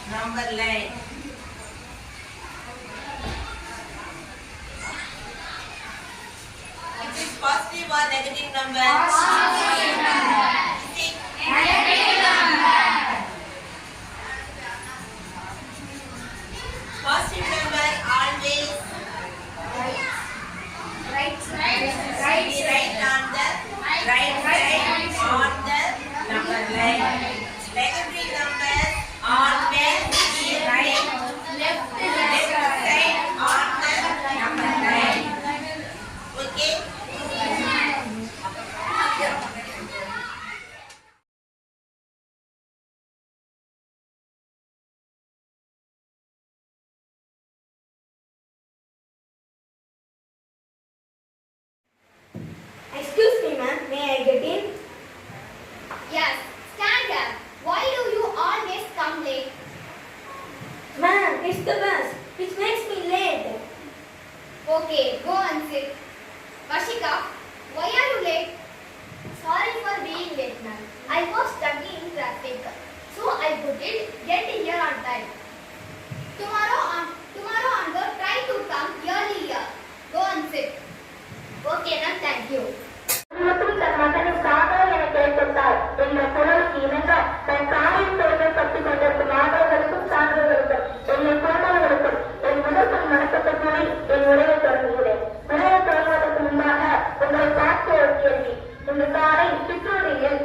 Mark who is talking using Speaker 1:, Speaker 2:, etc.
Speaker 1: Number line. It is positive or negative number? Positive number. Is it negative number? Positive number always right on the right side on the number line. Negative numbers always be left side on the number line. Okay?
Speaker 2: Excuse me, ma'am. May I get in?
Speaker 3: Yes, stand up. Why do you always come late?
Speaker 2: Ma'am, it's the bus, which makes me late.
Speaker 3: Okay, go and sit. Vashika, why are you late?
Speaker 2: Sorry for being late, ma'am. I was stuck in traffic, so I couldn't get here on time.
Speaker 3: Tomorrow onward, try to come earlier. Go and sit.
Speaker 2: Okay, ma'am. Thank you.
Speaker 4: மற்றும் தன் மகனின் காதல் என கேட்கின்றார் என்ற குரலுக்கு இணங்க தன் காரில் பெருமைப்பட்டுக் கொண்டிருக்கும் மாணவர்களுக்கும் சான்றோர்களுக்கும் என்னை போன்றவர்களுக்கும் என் முதற்கும் வணக்கத்தை கூறி என் உரையை தொடங்குகிறேன். உரையை தொடங்குவதற்கு முன்பாக உங்களை பார்த்த ஒரு கேள்வி. இந்த காரை சிற்றூரில்